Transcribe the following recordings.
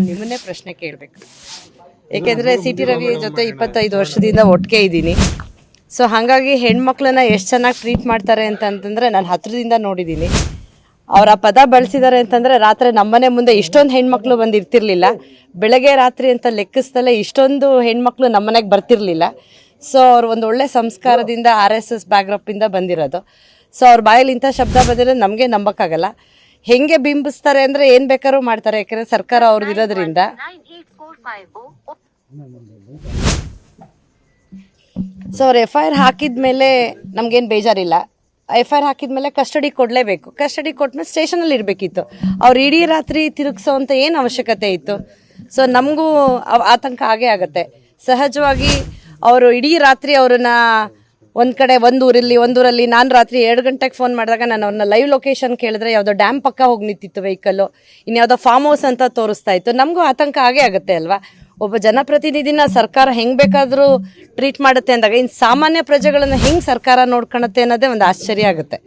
ನಿಮ್ಮನ್ನೇ ಪ್ರಶ್ನೆ ಕೇಳಬೇಕು. ಏಕೆಂದರೆ ಸಿ ಟಿ ರವಿ ಜೊತೆ 25 ವರ್ಷದಿಂದ ಒಟ್ಟಿಗೆ ಇದ್ದೀನಿ. ಸೊ ಹಾಗಾಗಿ ಹೆಣ್ಮಕ್ಳನ್ನ ಎಷ್ಟು ಚೆನ್ನಾಗಿ ಟ್ರೀಟ್ ಮಾಡ್ತಾರೆ ಅಂತಂತಂದರೆ ನಾನು ಹತ್ರದಿಂದ ನೋಡಿದ್ದೀನಿ. ಅವರ ಪದ ಬಳಸಿದ್ದಾರೆ ಅಂತಂದರೆ ರಾತ್ರಿ ನಮ್ಮನೆ ಮುಂದೆ ಇಷ್ಟೊಂದು ಹೆಣ್ಮಕ್ಳು ಬಂದಿರ್ತಿರ್ಲಿಲ್ಲ. ಬೆಳಗ್ಗೆ ರಾತ್ರಿ ಅಂತ ಲೆಕ್ಕಿಸ್ತಲೇ ಇಷ್ಟೊಂದು ಹೆಣ್ಮಕ್ಳು ನಮ್ಮನೆಗೆ ಬರ್ತಿರ್ಲಿಲ್ಲ. ಸೊ ಅವ್ರು ಒಂದು ಒಳ್ಳೆ ಸಂಸ್ಕಾರದಿಂದ RSS ಬ್ಯಾಕ್ಗ್ರೌಂಡಿಂದ ಬಂದಿರೋದು. ಸೊ ಅವ್ರ ಬಾಯಲ್ಲಿ ಇಂಥ ಶಬ್ದ ಬಂದಿರೋದು ನಮಗೆ ನಂಬಕ್ಕಾಗಲ್ಲ. ಹೆಂಗೆ ಬಿಂಬಿಸ್ತಾರೆ ಅಂದರೆ ಏನು ಬೇಕಾದ್ರೂ ಮಾಡ್ತಾರೆ, ಯಾಕಂದರೆ ಸರ್ಕಾರ ಅವ್ರದ್ದು ಇರೋದ್ರಿಂದ. ಸೊ ಅವ್ರು FIR ಹಾಕಿದ ಮೇಲೆ ನಮಗೇನು ಬೇಜಾರಿಲ್ಲ. FIR ಹಾಕಿದ ಮೇಲೆ ಕಸ್ಟಡಿ ಕೊಡಲೇಬೇಕು. ಕಸ್ಟಡಿ ಕೊಟ್ಮೇಲೆ ಸ್ಟೇಷನಲ್ಲಿ ಇರಬೇಕಿತ್ತು. ಅವ್ರು ಇಡೀ ರಾತ್ರಿ ತಿರುಗಿಸೋವಂಥ ಏನು ಅವಶ್ಯಕತೆ ಇತ್ತು? ಸೊ ನಮಗೂ ಆತಂಕ ಆಗೇ ಆಗುತ್ತೆ. ಸಹಜವಾಗಿ ಅವರು ಇಡೀ ರಾತ್ರಿ ಅವ್ರನ್ನ ಒಂದು ಕಡೆ ಒಂದೂರಲ್ಲಿ ನಾನು ರಾತ್ರಿ 2 ಗಂಟೆಗೆ ಫೋನ್ ಮಾಡಿದಾಗ ನಾನು ಅವ್ರನ್ನ ಲೈವ್ ಲೊಕೇಶನ್ ಕೇಳಿದ್ರೆ ಯಾವುದೋ ಡ್ಯಾಮ್ ಪಕ್ಕ ಹೋಗಿ ನಿಂತಿತ್ತು ವೆಹಿಕಲ್ಲು, ಇನ್ಯಾವುದೋ ಫಾರ್ಮ್ ಹೌಸ್ ಅಂತ ತೋರಿಸ್ತಾ ಇತ್ತು. ನಮಗೂ ಆತಂಕ ಆಗೇ ಆಗುತ್ತೆ ಅಲ್ವಾ? ಒಬ್ಬ ಜನಪ್ರತಿನಿಧಿನ ಸರ್ಕಾರ ಹೆಂಗೆ ಬೇಕಾದರೂ ಟ್ರೀಟ್ ಮಾಡುತ್ತೆ ಅಂದಾಗ ಇನ್ನು ಸಾಮಾನ್ಯ ಪ್ರಜೆಗಳನ್ನು ಹೆಂಗೆ ಸರ್ಕಾರ ನೋಡ್ಕೊಳುತ್ತೆ ಅನ್ನೋದೇ ಒಂದು ಆಶ್ಚರ್ಯ ಆಗುತ್ತೆ.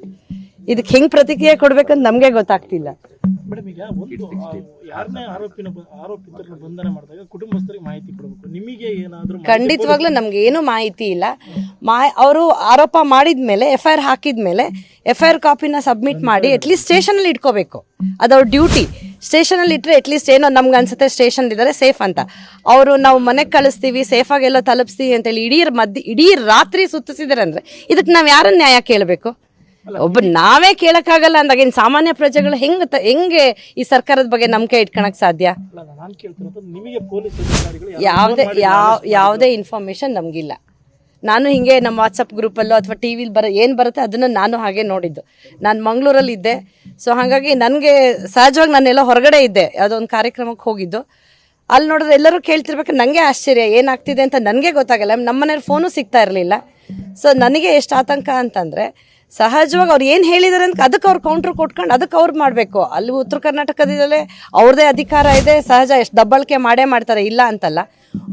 ಇದಕ್ಕೆ ಹೆಂಗೆ ಪ್ರತಿಕ್ರಿಯೆ ಕೊಡ್ಬೇಕಂತ ನಮಗೆ ಗೊತ್ತಾಗ್ತಿಲ್ಲ. ಮೇಡಮ್, ಈಗ ಯಾರನ್ನೇ ಆರೋಪಿತರನ್ನು ಬಂಧನ ಮಾಡಿದಾಗ ಕುಟುಂಬಸ್ಥರಿಗೆ ಮಾಹಿತಿ ಕೊಡಬೇಕು. ನಿಮಗೆ ಏನಾದರೂ ಖಂಡಿತವಾಗ್ಲೂ ನಮ್ಗೆ ಏನು ಮಾಹಿತಿ ಇಲ್ಲ. ಅವರು ಆರೋಪ ಮಾಡಿದ ಮೇಲೆ FIR ಹಾಕಿದ ಮೇಲೆ FIR ಕಾಪಿನ ಸಬ್ಮಿಟ್ ಮಾಡಿ ಅಟ್ಲೀಸ್ಟ್ ಸ್ಟೇಷನಲ್ಲಿ ಇಟ್ಕೋಬೇಕು. ಅದವ್ರ ಡ್ಯೂಟಿ. ಸ್ಟೇಷನಲ್ಲಿ ಇಟ್ಟರೆ ಅಟ್ಲೀಸ್ಟ್ ಏನೋ ನಮ್ಗೆ ಅನ್ಸುತ್ತೆ ಸ್ಟೇಷನ್ ಇದ್ದಾರೆ ಸೇಫ್ ಅಂತ. ಅವರು ನಾವು ಮನೆಗೆ ಕಳಿಸ್ತೀವಿ, ಸೇಫಾಗಿ ಎಲ್ಲ ತಲುಪಿಸ್ತೀವಿ ಅಂತೇಳಿ ಇಡೀ ರಾತ್ರಿ ಸುತ್ತಿಸಿದಾರೆ ಅಂದರೆ ಇದಕ್ಕೆ ನಾವು ಯಾರನ್ನ ನ್ಯಾಯ ಕೇಳಬೇಕು? ನಾವೇ ಕೇಳಕ್ಕಾಗಲ್ಲ ಅಂದಾಗ ಇನ್ನು ಸಾಮಾನ್ಯ ಪ್ರಜೆಗಳು ಹೆಂಗೆ ಈ ಸರ್ಕಾರದ ಬಗ್ಗೆ ನಂಬಿಕೆ ಇಟ್ಕೊಳಕ್ ಸಾಧ್ಯ? ಯಾವುದೇ ಇನ್ಫಾರ್ಮೇಶನ್ ನಮಗಿಲ್ಲ. ನಾನು ಹಿಂಗೆ ನಮ್ಮ ವಾಟ್ಸಪ್ ಗ್ರೂಪಲ್ಲೋ ಅಥವಾ TV ಏನು ಬರುತ್ತೆ ಅದನ್ನು ನಾನು ಹಾಗೆ ನೋಡಿದ್ದು. ನಾನು ಮಂಗಳೂರಲ್ಲಿ ಇದ್ದೆ. ಸೊ ಹಾಗಾಗಿ ನನಗೆ ಸಹಜವಾಗಿ ನಾನೆಲ್ಲ ಹೊರಗಡೆ ಇದ್ದೆ, ಯಾವುದೋ ಒಂದು ಕಾರ್ಯಕ್ರಮಕ್ಕೆ ಹೋಗಿದ್ದು. ಅಲ್ಲಿ ನೋಡಿದ್ರೆ ಎಲ್ಲರೂ ಕೇಳ್ತಿರ್ಬೇಕು. ನನಗೆ ಆಶ್ಚರ್ಯ ಏನಾಗ್ತಿದೆ ಅಂತ ನನಗೆ ಗೊತ್ತಾಗಲ್ಲ. ನಮ್ಮನೆಯವ್ರ ಫೋನು ಸಿಗ್ತಾ ಇರಲಿಲ್ಲ. ಸೊ ನನಗೆ ಎಷ್ಟು ಆತಂಕ ಅಂತಂದರೆ ಸಹಜವಾಗಿ ಅವ್ರು ಏನು ಹೇಳಿದ್ದಾರೆ ಅಂತ ಅದಕ್ಕೆ ಅವ್ರು ಕೌಂಟ್ರ್ ಕೊಟ್ಕೊಂಡು ಅದಕ್ಕೆ ಅವ್ರು ಮಾಡಬೇಕು. ಅಲ್ಲಿ ಉತ್ತರ ಕರ್ನಾಟಕದಲ್ಲೇ ಅವ್ರದ್ದೇ ಅಧಿಕಾರ ಇದೆ, ಸಹಜ ಎಷ್ಟು ದಬ್ಬಳಿಕೆ ಮಾಡೇ ಮಾಡ್ತಾರೆ, ಇಲ್ಲ ಅಂತಲ್ಲ.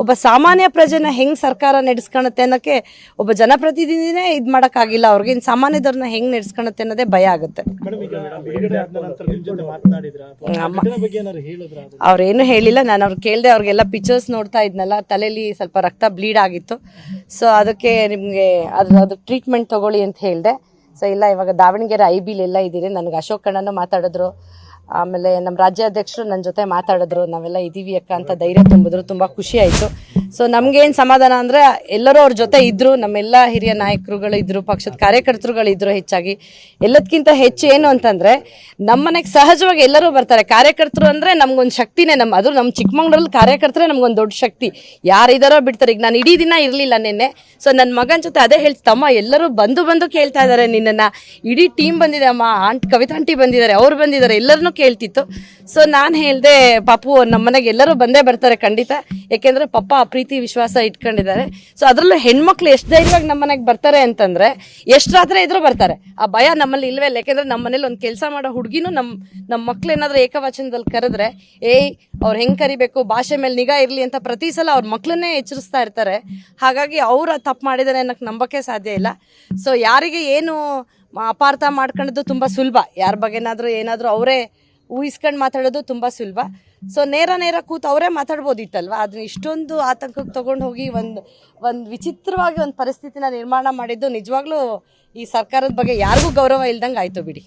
ಒಬ್ಬ ಸಾಮಾನ್ಯ ಪ್ರಜೆನ ಹೆಂಗೆ ಸರ್ಕಾರ ನಡೆಸ್ಕೊಳುತ್ತೆ ಅನ್ನೋಕ್ಕೆ ಒಬ್ಬ ಜನಪ್ರತಿನಿಧಿನೇ ಇದು ಮಾಡೋಕ್ಕಾಗಿಲ್ಲ ಅವ್ರಿಗೆ. ಇನ್ನು ಸಾಮಾನ್ಯದವ್ರನ್ನ ಹೆಂಗೆ ನಡೆಸ್ಕೊಳುತ್ತೆ ಅನ್ನೋದೇ ಭಯ ಆಗುತ್ತೆ. ಅವ್ರೇನು ಹೇಳಿಲ್ಲ. ನಾನು ಅವ್ರು ಕೇಳಿದೆ. ಅವ್ರಿಗೆಲ್ಲ ಪಿಕ್ಚರ್ಸ್ ನೋಡ್ತಾ ಇದ್ನಲ್ಲ, ತಲೆಯಲ್ಲಿ ಸ್ವಲ್ಪ ರಕ್ತ ಬ್ಲೀಡ್ ಆಗಿತ್ತು. ಸೊ ಅದಕ್ಕೆ ನಿಮಗೆ ಅದು ಟ್ರೀಟ್ಮೆಂಟ್ ತೊಗೊಳ್ಳಿ ಅಂತ ಹೇಳಿದೆ. ಸೊ ಇಲ್ಲ, ಇವಾಗ ದಾವಣಗೆರೆ IBಲೆಲ್ಲ ಇದ್ದೀರಿ. ನನಗೆ ಅಶೋಕ್ ಅಣ್ಣನೂ ಮಾತಾಡಿದ್ರು, ಆಮೇಲೆ ನಮ್ಮ ರಾಜ್ಯಾಧ್ಯಕ್ಷರು ನನ್ನ ಜೊತೆ ಮಾತಾಡಿದ್ರು. ನಾವೆಲ್ಲ ಇದ್ದೀವಿ ಅಕ್ಕ ಅಂತ ಧೈರ್ಯ ತುಂಬಿದ್ರು. ತುಂಬ ಖುಷಿ ಆಯಿತು. ಸೊ ನಮಗೇನು ಸಮಾಧಾನ ಅಂದರೆ ಎಲ್ಲರೂ ಅವ್ರ ಜೊತೆ ಇದ್ದರು. ನಮ್ಮೆಲ್ಲ ಹಿರಿಯ ನಾಯಕರುಗಳು ಇದ್ದರು, ಪಕ್ಷದ ಕಾರ್ಯಕರ್ತರುಗಳಿದ್ದರು. ಹೆಚ್ಚಾಗಿ ಎಲ್ಲದಕ್ಕಿಂತ ಹೆಚ್ಚು ಏನು ಅಂತಂದರೆ ನಮ್ಮನೆಗೆ ಸಹಜವಾಗಿ ಎಲ್ಲರೂ ಬರ್ತಾರೆ. ಕಾರ್ಯಕರ್ತರು ಅಂದರೆ ನಮಗೊಂದು ಶಕ್ತಿನೇ. ಅದು ನಮ್ಮ ಚಿಕ್ಕಮಂಗ್ಳೂರಲ್ಲಿ ಕಾರ್ಯಕರ್ತರೇ ನಮಗೊಂದು ದೊಡ್ಡ ಶಕ್ತಿ. ಯಾರಿದ್ದಾರೋ ಬಿಡ್ತಾರೆ. ಈಗ ನಾನು ಇಡೀ ದಿನ ಇರಲಿಲ್ಲ ನಿನ್ನೆ. ಸೊ ನನ್ನ ಮಗನ ಜೊತೆ ಅದೇ ಹೇಳ್ತಮ್ಮ, ಎಲ್ಲರೂ ಬಂದು ಕೇಳ್ತಾ ಇದ್ದಾರೆ ನಿನ್ನನ್ನು. ಇಡೀ ಟೀಮ್ ಬಂದಿದೆ ಅಮ್ಮ, ಕವಿತಾ ಆಂಟಿ ಬಂದಿದ್ದಾರೆ, ಅವ್ರು ಬಂದಿದ್ದಾರೆ, ಎಲ್ಲರನ್ನೂ ಕೇಳ್ತಿತ್ತು. ಸೊ ನಾನು ಹೇಳಿದೆ, ಪಾಪು ನಮ್ಮ ಮನೆಗೆ ಎಲ್ಲರೂ ಬಂದೇ ಬರ್ತಾರೆ ಖಂಡಿತ. ಯಾಕೆಂದರೆ ಪಪ್ಪ ಪ್ರೀತಿ ವಿಶ್ವಾಸ ಇಟ್ಕೊಂಡಿದ್ದಾರೆ. ಸೊ ಅದರಲ್ಲೂ ಹೆಣ್ಮಕ್ಳು ಎಷ್ಟು ಧೈರ್ಯವಾಗಿ ನಮ್ಮ ಮನೆಗೆ ಬರ್ತಾರೆ ಅಂತಂದರೆ ಎಷ್ಟು ರಾತ್ರಿ ಇದ್ರೂ ಬರ್ತಾರೆ. ಆ ಭಯ ನಮ್ಮಲ್ಲಿ ಇಲ್ವೇ ಇಲ್ಲ. ಯಾಕೆಂದರೆ ನಮ್ಮ ಮನೇಲಿ ಒಂದು ಕೆಲಸ ಮಾಡೋ ಹುಡುಗಿನೂ ನಮ್ಮ ಮಕ್ಳು ಏನಾದರೂ ಏಕವಚನದಲ್ಲಿ ಕರೆದ್ರೆ ಅವ್ರು ಹೆಂಗೆ ಕರಿಬೇಕು, ಭಾಷೆ ಮೇಲೆ ನಿಗಾ ಇರಲಿ ಅಂತ ಪ್ರತಿ ಸಲ ಅವ್ರ ಮಕ್ಳನ್ನೇ ಎಚ್ಚರಿಸ್ತಾ ಇರ್ತಾರೆ. ಹಾಗಾಗಿ ಅವ್ರು ತಪ್ಪು ಮಾಡಿದ್ದಾರೆ ಅನ್ನೋಕ್ಕೆ ನಂಬಕ್ಕೆ ಸಾಧ್ಯ ಇಲ್ಲ. ಸೊ ಯಾರಿಗೆ ಏನು ಅಪಾರ್ಥ ಮಾಡ್ಕೊಳ್ಳೋದು ತುಂಬ ಸುಲಭ. ಯಾರ ಬಗ್ಗೆನಾದರೂ ಏನಾದರೂ ಅವರೇ ಊಹಿಸ್ಕೊಂಡು ಮಾತಾಡೋದು ತುಂಬ ಸುಲಭ. ಸೊ ನೇರ ಕೂತು ಅವರೇ ಮಾತಾಡ್ಬೋದಿತ್ತಲ್ವ. ಅದನ್ನ ಇಷ್ಟೊಂದು ಆತಂಕಕ್ಕೆ ತೊಗೊಂಡು ಹೋಗಿ ಒಂದು ವಿಚಿತ್ರವಾಗಿ ಒಂದು ಪರಿಸ್ಥಿತಿನ ನಿರ್ಮಾಣ ಮಾಡಿದ್ದು ನಿಜವಾಗ್ಲೂ ಈ ಸರ್ಕಾರದ ಬಗ್ಗೆ ಯಾರಿಗೂ ಗೌರವ ಇಲ್ದಂಗೆ ಆಯಿತು ಬಿಡಿ.